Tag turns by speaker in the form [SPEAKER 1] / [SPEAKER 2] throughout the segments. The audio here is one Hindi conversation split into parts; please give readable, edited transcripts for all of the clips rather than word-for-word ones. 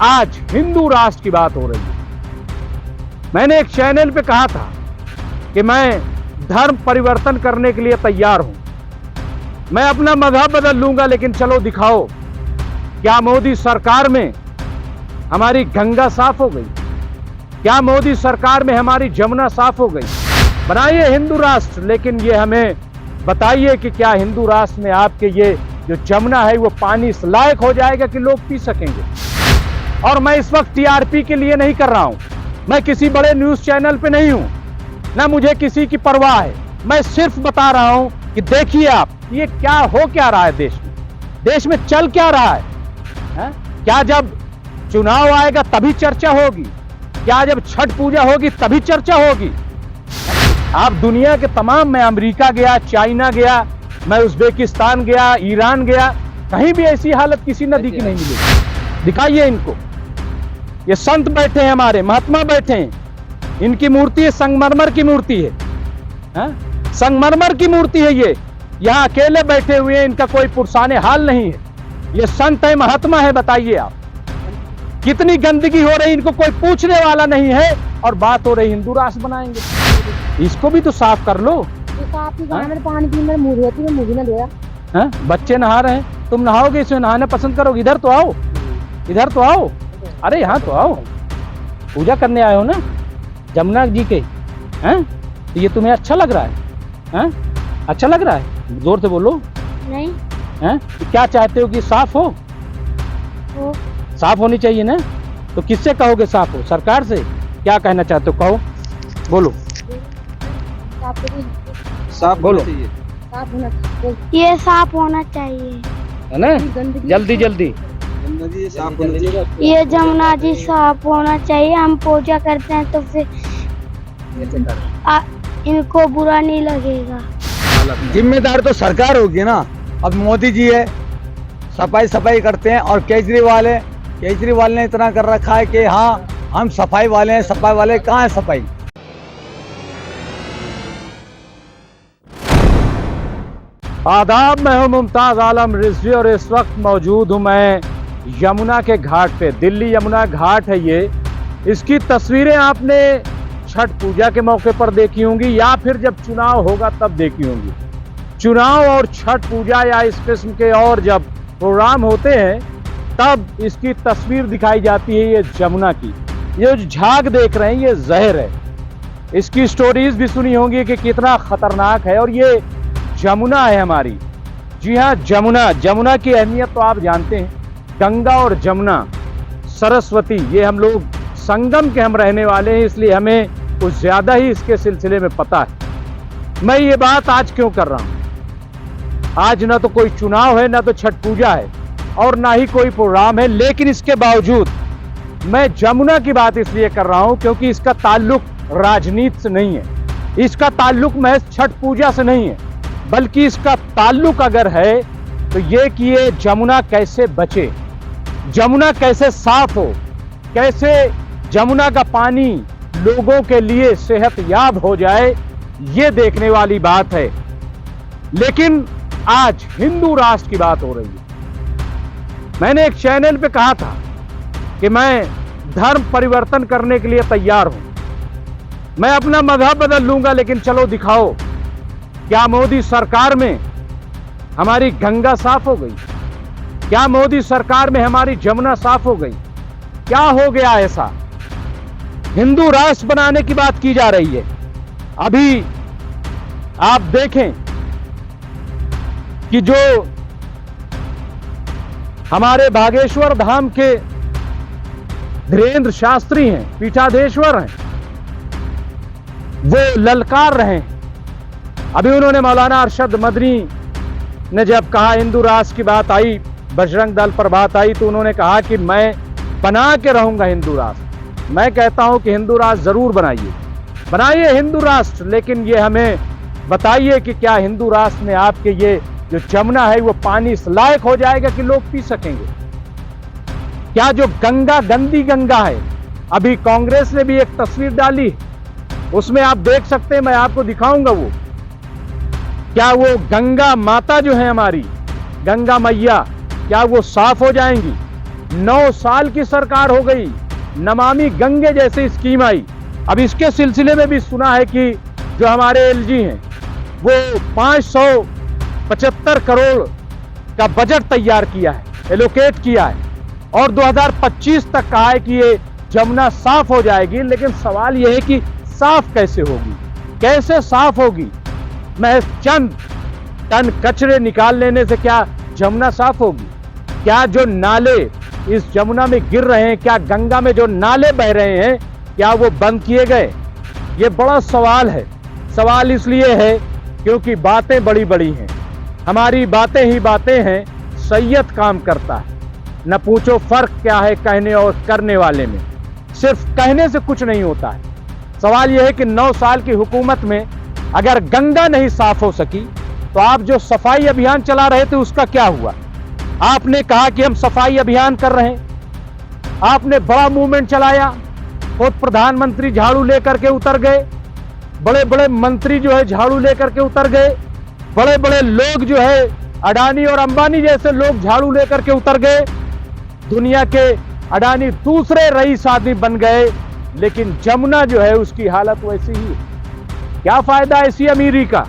[SPEAKER 1] आज हिंदू राष्ट्र की बात हो रही है। मैंने एक चैनल पे कहा था कि मैं धर्म परिवर्तन करने के लिए तैयार हूं, मैं अपना मजहब बदल लूंगा, लेकिन चलो दिखाओ क्या मोदी सरकार में हमारी गंगा साफ हो गई, क्या मोदी सरकार में हमारी जमुना साफ हो गई। बनाइए हिंदू राष्ट्र, लेकिन ये हमें बताइए कि क्या हिंदू राष्ट्र में आपके ये जो जमुना है वो पानी इस लायक हो जाएगा कि लोग पी सकेंगे। और मैं इस वक्त टीआरपी के लिए नहीं कर रहा हूं, मैं किसी बड़े न्यूज चैनल पे नहीं हूं, ना मुझे किसी की परवाह है। मैं सिर्फ बता रहा हूं कि देखिए आप ये क्या हो क्या रहा है देश में चल क्या रहा है? क्या जब चुनाव आएगा तभी चर्चा होगी? क्या जब छठ पूजा होगी तभी चर्चा होगी? आप दुनिया के तमाम, मैं अमेरिका गया, चाइना गया, मैं उज्बेकिस्तान गया, ईरान गया, कहीं भी ऐसी हालत किसी नदी की नहीं मिलेगी। दिखाइए इनको, ये संत बैठे हैं, हमारे महात्मा बैठे हैं, इनकी मूर्ति संगमरमर की मूर्ति है, संगमरमर की मूर्ति है। ये यहाँ अकेले बैठे हुए हैं, इनका कोई पुरसाने हाल नहीं है। ये संत है, महात्मा है। बताइए आप कितनी गंदगी हो रही, इनको कोई पूछने वाला नहीं है, और बात हो रही हिंदू राष्ट्र बनाएंगे। इसको भी तो साफ कर लो।
[SPEAKER 2] पानी पीने मुंह धोती है, मुझे ना दे रहा।
[SPEAKER 1] बच्चे नहा रहे हैं, तुम नहाओगे, इसमें नहाना पसंद करोगे? इधर तो आओ, इधर तो आओ, अरे यहाँ तो आओ, पूजा करने आए हो ना जमुना जी के, हैं? तो ये तुम्हें अच्छा लग रहा है? अच्छा लग रहा है? जोर से बोलो।
[SPEAKER 2] नहीं।
[SPEAKER 1] हैं? तो क्या चाहते हो कि साफ हो? साफ होनी चाहिए ना, तो किससे कहोगे साफ हो? सरकार से? क्या कहना चाहते हो, कहो, बोलो,
[SPEAKER 3] साफ
[SPEAKER 1] बोलो।
[SPEAKER 2] साफ होना चाहिए, ये साफ होना चाहिए,
[SPEAKER 1] है ना? जल्दी जल्दी
[SPEAKER 3] साफ होना चाहिए।
[SPEAKER 2] ये जमुना जी साफ होना चाहिए। हम पूजा करते हैं तो फिर इनको बुरा नहीं लगेगा।
[SPEAKER 3] जिम्मेदार तो सरकार होगी ना। अब मोदी जी है, सफाई करते हैं, और केजरीवाल ने इतना कर रखा है कि हाँ हम सफाई वाले हैं। सफाई वाले कहाँ है सफाई?
[SPEAKER 1] आदाब, मैं हूं मुमताज आलम रिजवी और इस वक्त मौजूद हूं मैं यमुना के घाट पे। दिल्ली यमुना घाट है ये। इसकी तस्वीरें आपने छठ पूजा के मौके पर देखी होंगी, या फिर जब चुनाव होगा तब देखी होंगी। चुनाव और छठ पूजा या इस किस्म के और जब प्रोग्राम होते हैं तब इसकी तस्वीर दिखाई जाती है ये जमुना की। ये जो झाग देख रहे हैं ये जहर है। इसकी स्टोरीज भी सुनी होंगी कि कितना खतरनाक है। और ये जमुना है हमारी, जी हाँ जमुना की अहमियत तो आप जानते हैं। गंगा और जमुना, सरस्वती, ये हम लोग संगम के हम रहने वाले हैं, इसलिए हमें कुछ ज्यादा ही इसके सिलसिले में पता है। मैं ये बात आज क्यों कर रहा हूं? आज ना तो कोई चुनाव है, ना तो छठ पूजा है, और ना ही कोई प्रोग्राम है, लेकिन इसके बावजूद मैं जमुना की बात इसलिए कर रहा हूं क्योंकि इसका ताल्लुक राजनीति से नहीं है, इसका ताल्लुक महज छठ पूजा से नहीं है, बल्कि इसका ताल्लुक अगर है तो ये कि ये जमुना कैसे बचे, जमुना कैसे साफ हो, कैसे जमुना का पानी लोगों के लिए सेहतयाब हो जाए, ये देखने वाली बात है। लेकिन आज हिंदू राष्ट्र की बात हो रही है। मैंने एक चैनल पे कहा था कि मैं धर्म परिवर्तन करने के लिए तैयार हूं, मैं अपना मजहब बदल लूंगा, लेकिन चलो दिखाओ क्या मोदी सरकार में हमारी गंगा साफ हो गई, क्या मोदी सरकार में हमारी जमुना साफ हो गई, क्या हो गया ऐसा? हिंदू राष्ट्र बनाने की बात की जा रही है। अभी आप देखें कि जो हमारे बागेश्वर धाम के धीरेन्द्र शास्त्री हैं, पीठाधीश्वर हैं, वो ललकार रहे हैं। अभी उन्होंने मौलाना अरशद मदनी ने जब कहा, हिंदू राष्ट्र की बात आई, बजरंग दल पर बात आई, तो उन्होंने कहा कि मैं बना के रहूंगा हिंदू राष्ट्र। मैं कहता हूं कि हिंदू राष्ट्र जरूर बनाइए हिंदू राष्ट्र, लेकिन ये हमें बताइए कि क्या हिंदू राष्ट्र में आपके ये जो जमुना है वो पानी इस लायक हो जाएगा कि लोग पी सकेंगे? क्या जो गंगा, गंदी गंगा है, अभी कांग्रेस ने भी एक तस्वीर डाली, उसमें आप देख सकते हैं, मैं आपको दिखाऊंगा वो, क्या वो गंगा माता जो है हमारी, गंगा मैया, क्या वो साफ हो जाएंगी? 9 साल की सरकार हो गई, नमामि गंगे जैसी स्कीम आई। अब इसके सिलसिले में भी सुना है कि जो हमारे एलजी हैं वो 575 करोड़ का बजट तैयार किया है, एलोकेट किया है और 2025 तक कहा है कि ये जमुना साफ हो जाएगी। लेकिन सवाल यह है कि साफ कैसे होगी, कैसे साफ होगी? महज चंद टन कचरे निकाल लेने से क्या जमुना साफ होगी? क्या जो नाले इस जमुना में गिर रहे हैं, क्या गंगा में जो नाले बह रहे हैं, क्या वो बंद किए गए? ये बड़ा सवाल है। सवाल इसलिए है क्योंकि बातें बड़ी बड़ी हैं, हमारी बातें ही बातें हैं, सैयद काम करता है। न पूछो फर्क क्या है कहने और करने वाले में, सिर्फ कहने से कुछ नहीं होता है। सवाल यह है कि 9 साल की हुकूमत में अगर गंगा नहीं साफ हो सकी तो आप जो सफाई अभियान चला रहे थे उसका क्या हुआ? आपने कहा कि हम सफाई अभियान कर रहे हैं, आपने बड़ा मूवमेंट चलाया, खुद प्रधानमंत्री झाड़ू लेकर के उतर गए, बड़े बड़े मंत्री जो है झाड़ू लेकर के उतर गए, बड़े बड़े लोग जो है अडानी और अंबानी जैसे लोग झाड़ू लेकर के उतर गए। दुनिया के अडानी दूसरे रईस आदमी बन गए, लेकिन जमुना जो है उसकी हालत वैसी ही है। क्या फायदा ऐसी अमीरी का,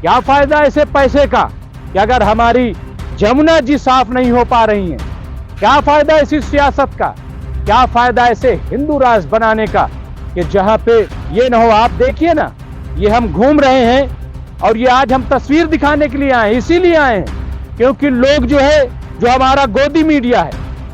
[SPEAKER 1] क्या फायदा ऐसे पैसे का कि अगर हमारी जमुना जी साफ नहीं हो पा रही हैं? क्या फायदा ऐसी सियासत का, क्या फायदा ऐसे हिंदू राष्ट्र बनाने का कि जहां पे ये ना हो? आप देखिए ना, ये हम घूम रहे हैं और ये आज हम तस्वीर दिखाने के लिए आए हैं, इसीलिए आए हैं क्योंकि लोग जो है, जो हमारा गोदी मीडिया है,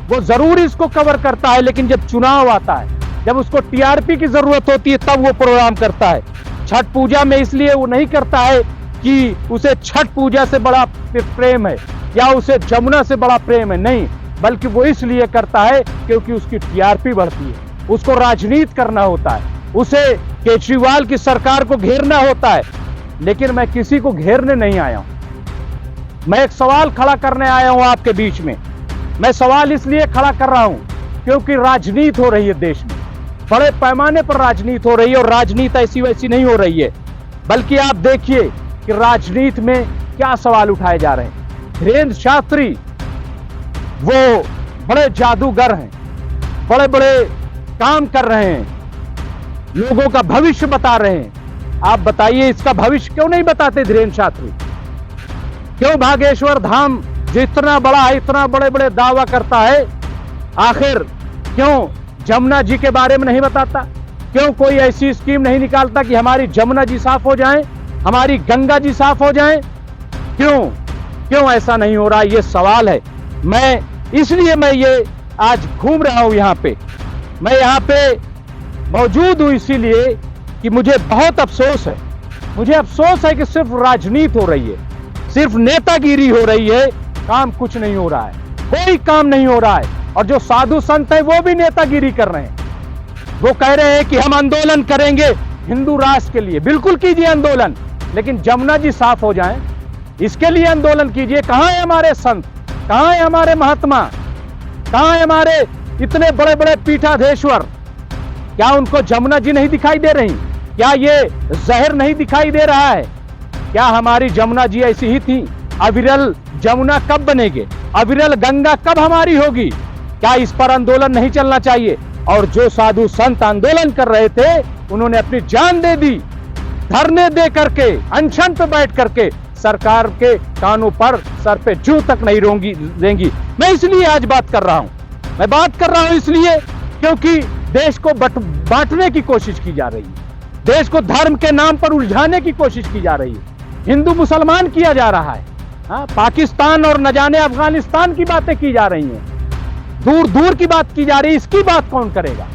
[SPEAKER 1] वो जरूर इसको कवर करता है, लेकिन जब चुनाव आता है, जब उसको टीआरपी की जरूरत होती है, तब वो प्रोग्राम करता है। छठ पूजा में इसलिए वो नहीं करता है कि उसे छठ पूजा से बड़ा प्रेम है या उसे जमुना से बड़ा प्रेम है, नहीं, बल्कि वो इसलिए करता है क्योंकि उसकी टीआरपी बढ़ती है, उसको राजनीति करना होता है, उसे केजरीवाल की सरकार को घेरना होता है। लेकिन मैं किसी को घेरने नहीं आया हूं, मैं एक सवाल खड़ा करने आया हूं आपके बीच में। मैं सवाल इसलिए खड़ा कर रहा हूं क्योंकि राजनीति हो रही है देश में, बड़े पैमाने पर राजनीति हो रही है और राजनीति ऐसी वैसी नहीं हो रही है, बल्कि आप देखिए कि राजनीति में क्या सवाल उठाए जा रहे हैं। धीरेन्द्र शास्त्री वो बड़े जादूगर हैं, बड़े बड़े काम कर रहे हैं, लोगों का भविष्य बता रहे हैं। आप बताइए इसका भविष्य क्यों नहीं बताते धीरेन्द्र शास्त्री? क्यों बागेश्वर धाम जो इतना बड़ा है, इतना बड़े बड़े दावा करता है, आखिर क्यों जमुना जी के बारे में नहीं बताता? क्यों कोई ऐसी स्कीम नहीं निकालता कि हमारी जमुना जी साफ हो जाएं, हमारी गंगा जी साफ हो जाएं? क्यों ऐसा नहीं हो रहा? ये सवाल है। मैं ये आज घूम रहा हूं यहाँ पे, मैं यहाँ पे मौजूद हूं इसीलिए कि मुझे बहुत अफसोस है। मुझे अफसोस है कि सिर्फ राजनीति हो रही है, सिर्फ नेतागिरी हो रही है, काम कुछ नहीं हो रहा है, कोई काम नहीं हो रहा है। और जो साधु संत है वो भी नेतागिरी कर रहे हैं, वो कह रहे हैं कि हम आंदोलन करेंगे हिंदू राष्ट्र के लिए। बिल्कुल कीजिए आंदोलन, लेकिन जमुना जी साफ हो जाएं, इसके लिए आंदोलन कीजिए। कहां है हमारे संत, कहां है हमारे महात्मा, कहां है हमारे इतने बड़े बड़े पीठाधीश्वर? क्या उनको जमुना जी नहीं दिखाई दे रही? क्या ये जहर नहीं दिखाई दे रहा है? क्या हमारी जमुना जी ऐसी ही थी? अविरल जमुना कब बनेगी? अविरल गंगा कब हमारी होगी? क्या इस पर आंदोलन नहीं चलना चाहिए? और जो साधु संत आंदोलन कर रहे थे, उन्होंने अपनी जान दे दी, धरने दे करके, अनशन पे बैठ करके सरकार के कानों पर, सर पे जूं तक नहीं देंगी। मैं इसलिए आज बात कर रहा हूं, मैं बात कर रहा हूं इसलिए क्योंकि देश को बांटने की कोशिश की जा रही है, देश को धर्म के नाम पर उलझाने की कोशिश की जा रही है, हिंदू मुसलमान किया जा रहा है। पाकिस्तान और न जाने अफगानिस्तान की बातें की जा रही हैं, दूर दूर की बात की जा रही है। इसकी बात कौन करेगा?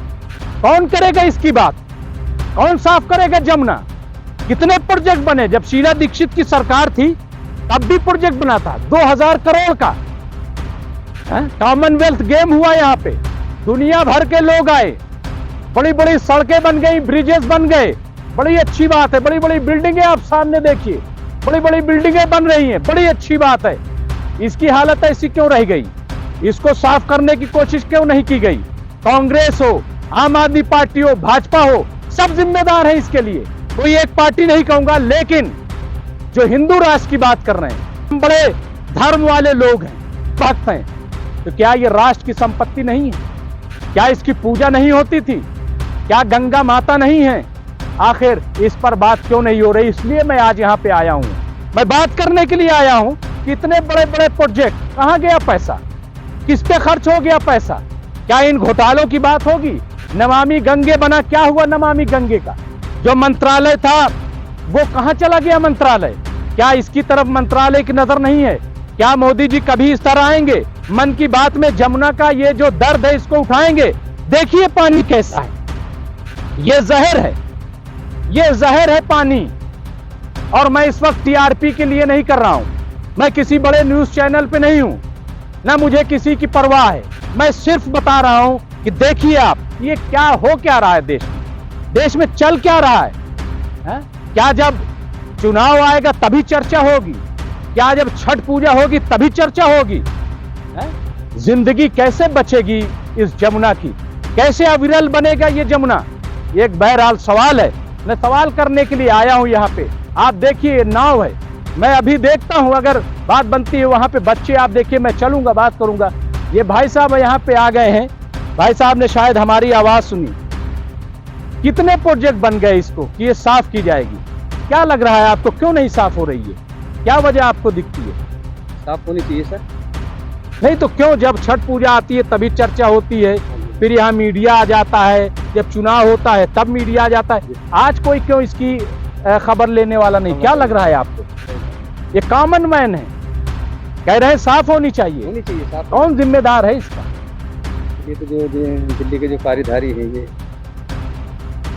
[SPEAKER 1] कौन करेगा इसकी बात? कौन साफ करेगा जमुना? कितने प्रोजेक्ट बने? जब शीला दीक्षित की सरकार थी तब भी प्रोजेक्ट बना था 2000 करोड़ का। कॉमनवेल्थ गेम हुआ यहाँ पे, दुनिया भर के लोग आए, बड़ी बड़ी सड़कें बन गई, ब्रिजेस बन गए, बड़ी अच्छी बात है। बड़ी बड़ी बिल्डिंगें आप सामने देखिए, बड़ी बड़ी बिल्डिंगें बन रही हैं, बड़ी अच्छी बात है। इसकी हालत ऐसी क्यों रह गई? इसको साफ करने की कोशिश क्यों नहीं की गई? कांग्रेस हो, आम आदमी पार्टी हो, भाजपा हो, सब जिम्मेदार है इसके लिए, कोई एक पार्टी नहीं कहूंगा। लेकिन जो हिंदू राष्ट्र की बात कर रहे हैं, बड़े धर्म वाले लोग हैं, भक्त हैं, तो क्या ये राष्ट्र की संपत्ति नहीं है? क्या इसकी पूजा नहीं होती थी? क्या गंगा माता नहीं है? आखिर इस पर बात क्यों नहीं हो रही? इसलिए मैं आज यहाँ पे आया हूँ। मैं बात करने के लिए आया हूँ कि इतने बड़े बड़े प्रोजेक्ट, कहाँ गया पैसा? किस पे खर्च हो गया पैसा? क्या इन घोटालों की बात होगी? नमामि गंगे बना, क्या हुआ नमामि गंगे का? जो मंत्रालय था वो कहाँ चला गया मंत्रालय? क्या इसकी तरफ मंत्रालय की नजर नहीं है? क्या मोदी जी कभी इस तरह आएंगे, मन की बात में जमुना का ये जो दर्द है इसको उठाएंगे? देखिए पानी कैसा है, ये जहर है, ये जहर है पानी। और मैं इस वक्त टीआरपी के लिए नहीं कर रहा हूं, मैं किसी बड़े न्यूज चैनल पे नहीं हूं, ना मुझे किसी की परवाह है। मैं सिर्फ बता रहा हूं कि देखिए आप, ये क्या हो क्या रहा है देश में चल क्या रहा है? क्या जब चुनाव आएगा तभी चर्चा होगी? क्या जब छठ पूजा होगी तभी चर्चा होगी? जिंदगी कैसे बचेगी इस जमुना की? कैसे अविरल बनेगा ये जमुना? एक बहरहाल सवाल है, मैं सवाल करने के लिए आया हूं यहाँ पे। आप देखिए नाव है, मैं अभी देखता हूं, अगर बात बनती है वहां पे बच्चे, आप देखिए मैं चलूंगा, बात करूंगा। ये भाई साहब यहाँ पे आ गए हैं, भाई साहब ने शायद हमारी आवाज सुनी। कितने प्रोजेक्ट बन गए इसको कि ये साफ की जाएगी? क्या लग रहा है आपको, क्यों नहीं साफ हो रही है? क्या वजह आपको दिखती है?
[SPEAKER 4] साफ होनी चाहिए सर।
[SPEAKER 1] नहीं तो क्यों जब छठ पूजा आती है तभी चर्चा होती है, फिर यहाँ मीडिया आ जाता है, जब चुनाव होता है तब मीडिया आ जाता है, आज कोई क्यों इसकी खबर लेने वाला नहीं? क्या लग रहा है आपको? ये कॉमन मैन है, कह रहे हैं साफ होनी चाहिए
[SPEAKER 4] साफ।
[SPEAKER 1] कौन जिम्मेदार है इसका?
[SPEAKER 4] ये तो जो दिल्ली के जो कार्यधारी है, ये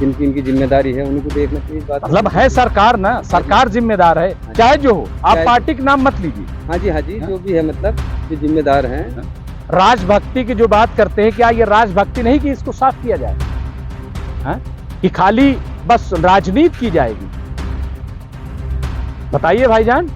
[SPEAKER 4] जिनकी इनकी जिम्मेदारी है उनको देखना चाहिए बात।
[SPEAKER 1] मतलब है सरकार ना, सरकार जिम्मेदार है, चाहे जो हो। आप पार्टी का नाम मत लीजिए।
[SPEAKER 4] हाँ जी, जो भी है, मतलब जो जिम्मेदार हैं।
[SPEAKER 1] राजभक्ति की जो बात करते हैं, क्या ये राजभक्ति नहीं कि इसको साफ किया जाए? कि खाली बस राजनीति की जाएगी? बताइए भाईजान।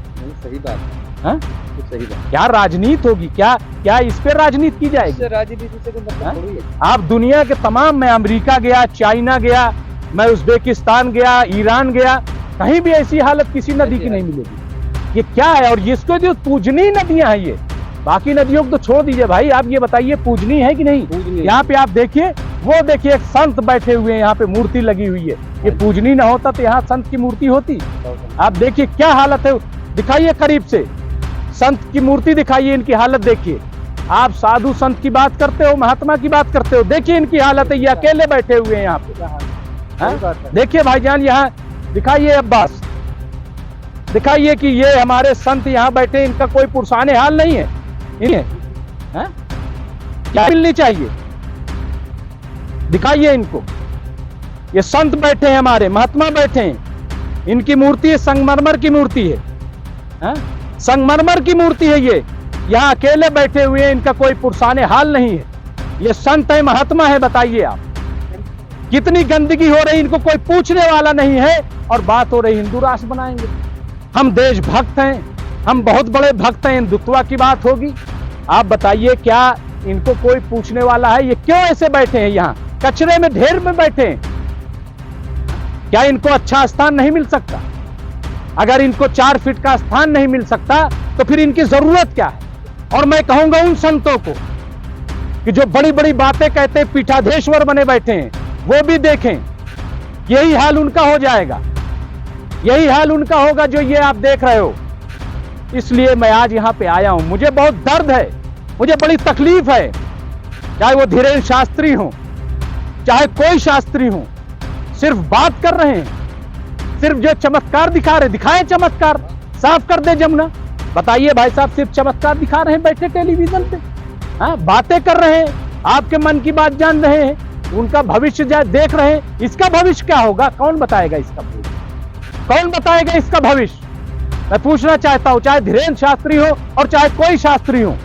[SPEAKER 4] सही बात है, सही बात।
[SPEAKER 1] क्या राजनीति होगी? क्या इस पे राजनीति की जाएगी?
[SPEAKER 4] राजनीति से कोई मतलब थोड़ी है।
[SPEAKER 1] आप दुनिया के तमाम, मैं अमेरिका गया, चाइना गया, मैं उज्बेकिस्तान गया, ईरान गया, कहीं भी ऐसी हालत किसी नदी की नहीं मिलेगी। ये क्या है? और जिसको जो पूजनीय नदियां हैं, ये बाकी नदियों को तो छोड़ दीजिए भाई, आप ये बताइए पूजनीय है कि नहीं? यहाँ पे आप देखिए, वो देखिए एक संत बैठे हुए हैं, यहाँ पे मूर्ति लगी हुई है। ये पूजनीय ना होता तो यहाँ संत की मूर्ति होती? आप देखिए क्या हालत है, दिखाइए करीब से, संत की मूर्ति दिखाइए, इनकी हालत देखिए। आप साधु संत की बात करते हो, महात्मा की बात करते हो, देखिए इनकी हालत है, ये अकेले बैठे हुए हैं यहाँ पे। देखिए भाईजान, यहाँ दिखाइए अब्बास, दिखाइए कि ये हमारे संत यहाँ बैठे, इनका कोई पुरसाने हाल नहीं है। इन्हें क्या मिलनी चाहिए? दिखाइए इनको। ये संत बैठे हैं, हमारे महात्मा बैठे हैं, इनकी मूर्ति संगमरमर की मूर्ति है, संगमरमर की मूर्ति है। ये यहाँ अकेले बैठे हुए हैं, इनका कोई पुरसाने हाल नहीं है। ये संत है, महात्मा है, बताइए आप कितनी गंदगी हो रही, इनको कोई पूछने वाला नहीं है। और बात हो रही हिंदू राष्ट्र बनाएंगे, हम देशभक्त हैं, हम बहुत बड़े भक्त हैं, हिंदुत्व की बात होगी। आप बताइए क्या इनको कोई पूछने वाला है? ये क्यों ऐसे बैठे हैं यहाँ कचरे में, ढेर में बैठे हैं? क्या इनको अच्छा स्थान नहीं मिल सकता? अगर इनको 4 फीट का स्थान नहीं मिल सकता तो फिर इनकी जरूरत क्या है? और मैं कहूंगा उन संतों को कि जो बड़ी बड़ी बातें कहते हैं, पीठाधीश्वर बने बैठे हैं, वो भी देखें, यही हाल उनका हो जाएगा, यही हाल उनका होगा जो ये आप देख रहे हो। इसलिए मैं आज यहाँ पे आया हूं, मुझे बहुत दर्द है, मुझे बड़ी तकलीफ है। चाहे वो धीरेन्द्र शास्त्री हो, चाहे कोई शास्त्री हो, सिर्फ बात कर रहे हैं, सिर्फ जो चमत्कार दिखा रहे, दिखाएं चमत्कार, साफ कर दे जमुना। बताइए भाई साहब, सिर्फ चमत्कार दिखा रहे हैं बैठे टेलीविजन पे, बातें कर रहे हैं, आपके मन की बात जान रहे हैं, उनका भविष्य देख रहे हैं। इसका भविष्य क्या होगा? कौन बताएगा इसका भविष्य? कौन बताएगा इसका भविष्य? मैं पूछना चाहता हूं, चाहे धीरेन्द्र शास्त्री हो और चाहे कोई शास्त्री हो,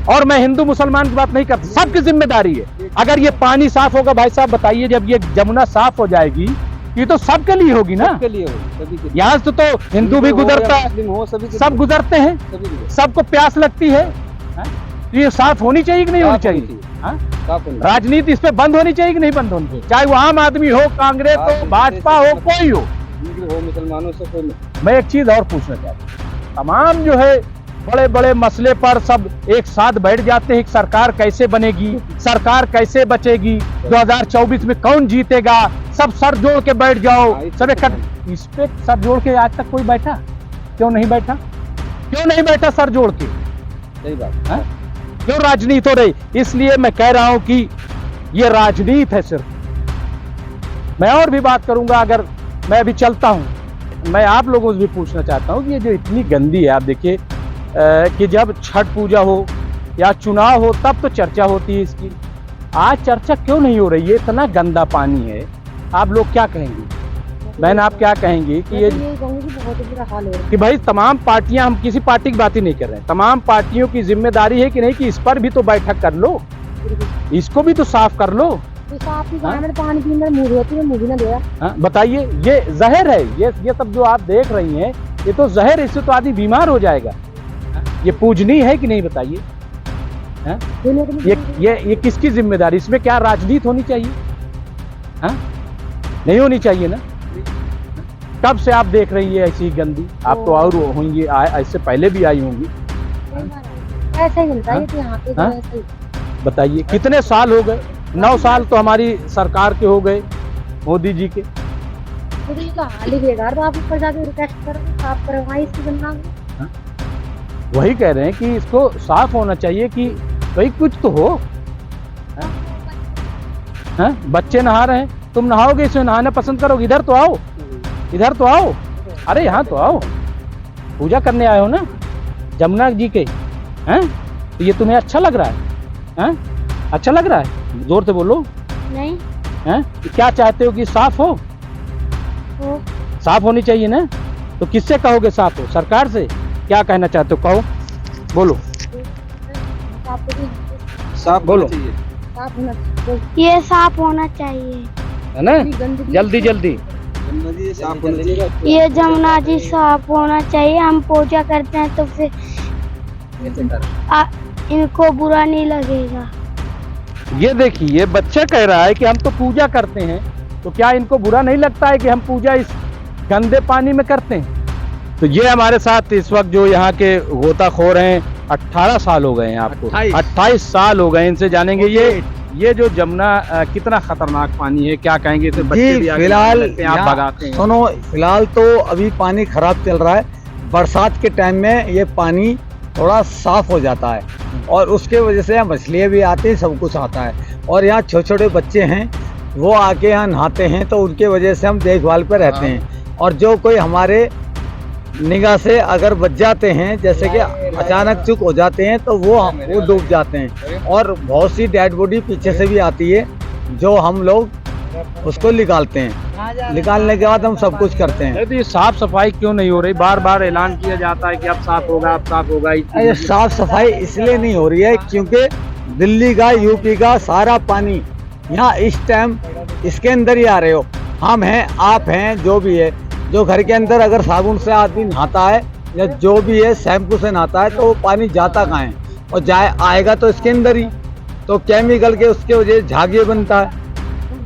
[SPEAKER 1] और मैं हिंदू मुसलमान की बात नहीं करता, सबकी जिम्मेदारी है। अगर ये पानी साफ होगा, भाई साहब बताइए, जब ये जमुना साफ हो जाएगी, ये तो सबके लिए होगी ना,
[SPEAKER 4] सबके लिए होगी।
[SPEAKER 1] यहाँ से तो हिंदू भी गुजरता है, सब गुजरते हैं, सबको प्यास लगती है। ये साफ होनी चाहिए कि नहीं होनी चाहिए? राजनीति इस पे बंद होनी चाहिए कि नहीं बंद होनी चाहिए? चाहे वो आम आदमी हो, कांग्रेस हो, भाजपा हो, कोई हो,
[SPEAKER 4] मुसलमानों से कोई।
[SPEAKER 1] मैं एक चीज और पूछना चाहता हूँ, तमाम जो है बड़े बड़े मसले पर सब एक साथ बैठ जाते हैं कि सरकार कैसे बनेगी, सरकार कैसे बचेगी, 2024 में कौन जीतेगा, सब सर जोड़ के बैठ जाओ, सब इकट्ठे। इस पे सर जोड़ के आज तक कोई बैठा? क्यों नहीं बैठा? क्यों नहीं बैठा सर जोड़ के?
[SPEAKER 4] सही बात है।
[SPEAKER 1] क्यों राजनीति हो रही? इसलिए मैं कह रहा हूं कि ये राजनीति है सिर्फ। मैं और भी बात करूंगा, अगर मैं अभी चलता हूं। मैं आप लोगों से भी पूछना चाहता हूं कि ये जो इतनी गंदी है, आप देखिए कि जब छठ पूजा हो या चुनाव हो तब तो चर्चा होती है इसकी, आज चर्चा क्यों नहीं हो रही है? इतना गंदा पानी है, आप लोग क्या कहेंगे? बहन आप क्या कहेंगे कि ये
[SPEAKER 2] बहुत बुरा हाल हो रहा है
[SPEAKER 1] कि भाई तमाम पार्टियां, हम किसी पार्टी की बात ही नहीं कर रहे हैं, तमाम पार्टियों की जिम्मेदारी है कि नहीं कि इस पर भी तो बैठक कर लो, इसको भी तो साफ कर लो।
[SPEAKER 2] पानी पीने मुंह होती है, मुंह भी ना दे रहा।
[SPEAKER 1] बताइए, ये जहर है, ये सब जो आप देख रही हैं ये तो जहर है, इससे तो आदमी बीमार हो जाएगा। ये पूजनीय है कि नहीं बताइए? ये किसकी जिम्मेदारी? इसमें क्या राजनीति होनी चाहिए? नहीं होनी चाहिए ना। कब से आप देख रही है ऐसी गंदी? आप तो और होंगी, ऐसे पहले भी आई होंगी।
[SPEAKER 2] ऐसा ही मिलता है यहाँ पे, ऐसा ही।
[SPEAKER 1] बताइए कितने साल हो गए? 9 साल तो हमारी सरकार के हो गए, मोदी जी के।
[SPEAKER 2] हाल ही बेकार, तो आप ऊपर जाके रिक्वेस्ट करो, साफ करवाइए इसकी गंदा।
[SPEAKER 1] वही कह रहे हैं कि इसको साफ होना चाहिए कि भाई कुछ तो हो। बच्चे नहा रहे हैं, तुम नहाओगे, इसमें नहाना पसंद करोगे? इधर तो आओ, इधर तो आओ, अरे यहाँ तो आओ, पूजा करने आए हो ना जमुना जी के। तो ये तुम्हें अच्छा लग रहा है? अच्छा लग रहा है? जोर से बोलो।
[SPEAKER 2] नहीं।
[SPEAKER 1] क्या चाहते हो कि साफ हो? साफ होनी चाहिए ना। तो किससे कहोगे साफ हो? सरकार से? क्या कहना चाहते हो, कहो, बोलो,
[SPEAKER 4] साफ
[SPEAKER 1] बोलो।
[SPEAKER 2] ये साफ होना चाहिए,
[SPEAKER 1] है ना? जल्दी जल्दी
[SPEAKER 4] साफ होना चाहिए।
[SPEAKER 2] ये जमुना जी साफ होना चाहिए। हम पूजा करते हैं तो फिर इनको बुरा नहीं लगेगा।
[SPEAKER 1] ये देखिए, ये बच्चा कह रहा है कि हम तो पूजा करते हैं, तो क्या इनको बुरा नहीं लगता है कि हम पूजा इस गंदे पानी में करते हैं? तो ये हमारे साथ इस वक्त जो यहाँ के गोताखोर हैं, 18 साल हो गए हैं आपको, 28 साल हो गए। इनसे जानेंगे ये जो जमुना कितना खतरनाक पानी है, क्या कहेंगे? इसे बच्चे भी आगे
[SPEAKER 3] फिलहाल
[SPEAKER 1] आप भगाते हैं।
[SPEAKER 3] सुनो, फिलहाल तो अभी पानी खराब चल रहा है। बरसात के टाइम में ये पानी थोड़ा साफ हो जाता है और उसके वजह से यहाँ मछलियाँ भी आती हैं, सब कुछ आता है। और यहाँ छोटे छोटे बच्चे हैं, वो आके यहाँ नहाते हैं, तो उनके वजह से हम देखभाल पे रहते हैं। और जो कोई हमारे निगाह से अगर बच जाते हैं, जैसे कि अचानक चूक हो जाते हैं, तो वो डूब जाते हैं। और बहुत सी डेड बॉडी पीछे से भी आती है, जो हम लोग उसको निकालते हैं। निकालने के बाद हम सब कुछ करते हैं।
[SPEAKER 1] तो ये साफ सफाई क्यों नहीं हो रही? बार बार ऐलान किया जाता है कि अब साफ होगा, अब साफ होगा।
[SPEAKER 3] ये साफ सफाई इसलिए नहीं हो रही है क्योंकि दिल्ली का, यूपी का सारा पानी यहाँ इस टाइम इसके अंदर ही आ रहे हो। हम हैं, आप हैं, जो भी है, जो घर के अंदर अगर साबुन से आदमी नहाता है या जो भी है शैम्पू से नहाता है, तो वो पानी जाता कहाँ है? और आएगा तो इसके अंदर ही, तो केमिकल के उसके वजह से झाग बनता है।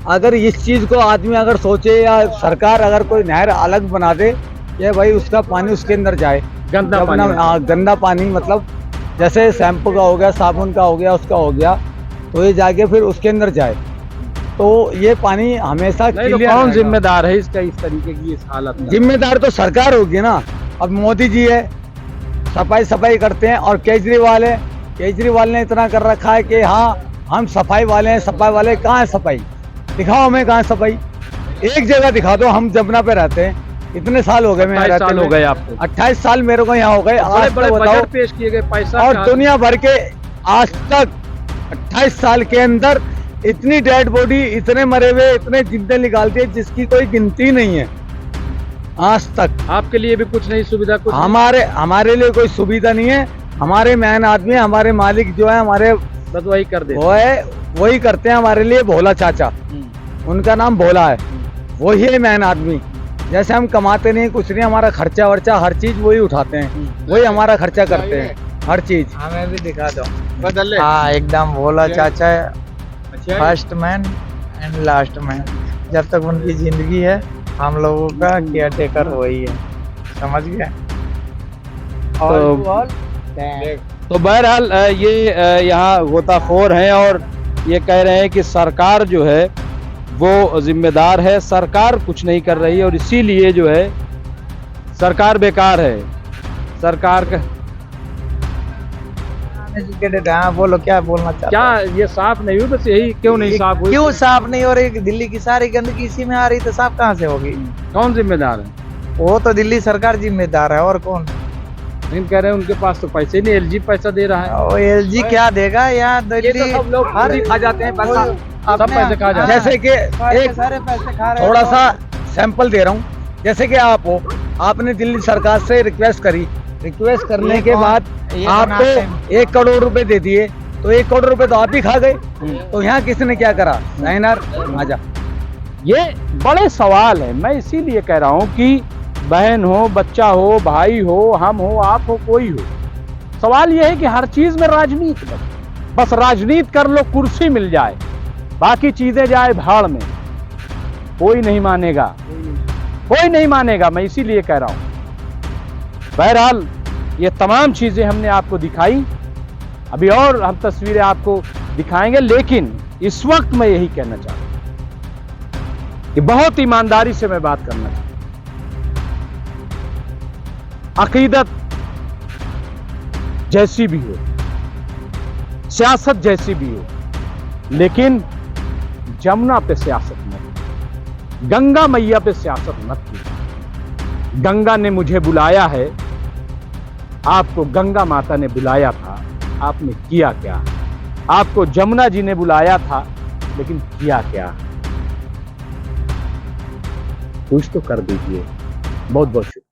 [SPEAKER 3] अगर इस चीज़ को आदमी अगर सोचे या सरकार अगर कोई नहर अलग बना दे कि भाई उसका पानी उसके अंदर जाए, गंदा पानी, गंदा पानी मतलब जैसे शैम्पू का हो गया, साबुन का हो गया, उसका हो गया, तो ये जाके फिर उसके अंदर जाए, तो ये पानी हमेशा
[SPEAKER 1] क्लियर। तो कौन जिम्मेदार है इसका, इस तरीके की इस हालत में?
[SPEAKER 3] जिम्मेदार तो सरकार होगी ना। अब मोदी जी है, सफाई करते हैं, और केजरीवाल है, केजरीवाल ने इतना कर रखा है कि हाँ हम सफाई वाले हैं, सफाई वाले। कहाँ है सफाई? दिखाओ हमें कहाँ सफाई, एक जगह दिखा दो। हम जमुना पे रहते हैं, इतने साल हो गए, मैं
[SPEAKER 1] 28 साल हो गए आपको।
[SPEAKER 3] 28 साल मेरे को यहाँ हो गए। आज
[SPEAKER 1] बड़े
[SPEAKER 3] तो
[SPEAKER 1] बजट पेश किए गए, पैसा
[SPEAKER 3] और दुनिया भर के आज तक 28 साल के अंदर इतनी डेड बॉडी, इतने मरे हुए, इतने जिंदे निकालते हैं जिसकी कोई गिनती नहीं है आज तक।
[SPEAKER 1] आपके लिए भी कुछ नहीं सुविधा? कुछ
[SPEAKER 3] हमारे लिए कोई सुविधा नहीं है। हमारे मेन आदमी, हमारे मालिक जो है, हमारे
[SPEAKER 1] बस वही कर दे,
[SPEAKER 3] वही करते हैं हमारे लिए। भोला चाचा, उनका नाम भोला है, वही है मेन आदमी। जैसे हम कमाते नहीं, कुछ नहीं, हमारा खर्चा वर्चा हर चीज वही उठाते हैं, वही हमारा खर्चा करते हैं, हर चीज।
[SPEAKER 5] हमें भी दिखा दो। हाँ, एकदम भोला चाचा है, first man and last man. जब तक उनकी जिंदगी है, हम लोगों का केयर टेकर वही है, समझ गए?
[SPEAKER 1] तो
[SPEAKER 5] सकते हैं।
[SPEAKER 1] तो बहरहाल ये यहाँ गोताखोर हैं और ये कह रहे हैं कि सरकार जो है वो जिम्मेदार है, सरकार कुछ नहीं कर रही है और इसीलिए जो है सरकार बेकार है। सरकार का
[SPEAKER 5] एजुकेटेड है। हाँ, बोलो क्या बोलना चाहते
[SPEAKER 1] क्या
[SPEAKER 5] हैं?
[SPEAKER 1] ये साफ नहीं हुई? बस यही क्यों नहीं साफ हुई?
[SPEAKER 5] क्यों साफ नहीं हो रही? दिल्ली की सारी गंदगी इसी में आ रही, तो साफ कहाँ से होगी?
[SPEAKER 1] कौन जिम्मेदार है?
[SPEAKER 5] वो तो दिल्ली सरकार जिम्मेदार है, और कौन?
[SPEAKER 1] लेकिन कह रहे हैं उनके पास तो पैसे नहीं, एलजी पैसा दे रहा है।
[SPEAKER 5] वो एलजी क्या देगा? यहाँ दिल्ली
[SPEAKER 1] सब लोग
[SPEAKER 5] हर
[SPEAKER 1] खा जाते हैं पैसा, सब
[SPEAKER 5] अपने-
[SPEAKER 1] पैसे खा जाते हैं।
[SPEAKER 3] जैसे कि एक
[SPEAKER 5] सारे पैसे खा रहे हैं।
[SPEAKER 3] थोड़ा सा सैंपल दे रहा हूँ। जैसे कि आप हो, आपने दिल्ली सरकार से रिक्वेस्ट करी, रिक्वेस्ट करने के बाद आपको 1 करोड़ रुपए दे दिए, तो 1 करोड़ रुपए तो आप ही खा गए। तो यहाँ किसने क्या करा? साइनर आजा।
[SPEAKER 1] ये बड़े सवाल है। मैं इसीलिए कह रहा हूँ कि बहन हो, बच्चा हो, भाई हो, हम हो, आप हो, कोई हो, सवाल ये है कि हर चीज में राजनीति बस राजनीति कर लो, कुर्सी मिल जाए, बाकी चीजें जाए भाड़ में, कोई नहीं मानेगा, कोई नहीं मानेगा। मैं इसीलिए कह रहा हूं। बहरहाल ये तमाम चीजें हमने आपको दिखाई, अभी और हम तस्वीरें आपको दिखाएंगे, लेकिन इस वक्त मैं यही कहना चाहता हूं कि बहुत ईमानदारी से मैं बात करना चाहता हूं। अकीदत जैसी भी हो, सियासत जैसी भी हो, लेकिन जमुना पे सियासत मत, गंगा मैया पे सियासत मत की। गंगा ने मुझे बुलाया है, आपको गंगा माता ने बुलाया था, आपने किया क्या? आपको जमुना जी ने बुलाया था, लेकिन किया क्या? कुछ तो कर दीजिए। बहुत बहुत शुक्रिया।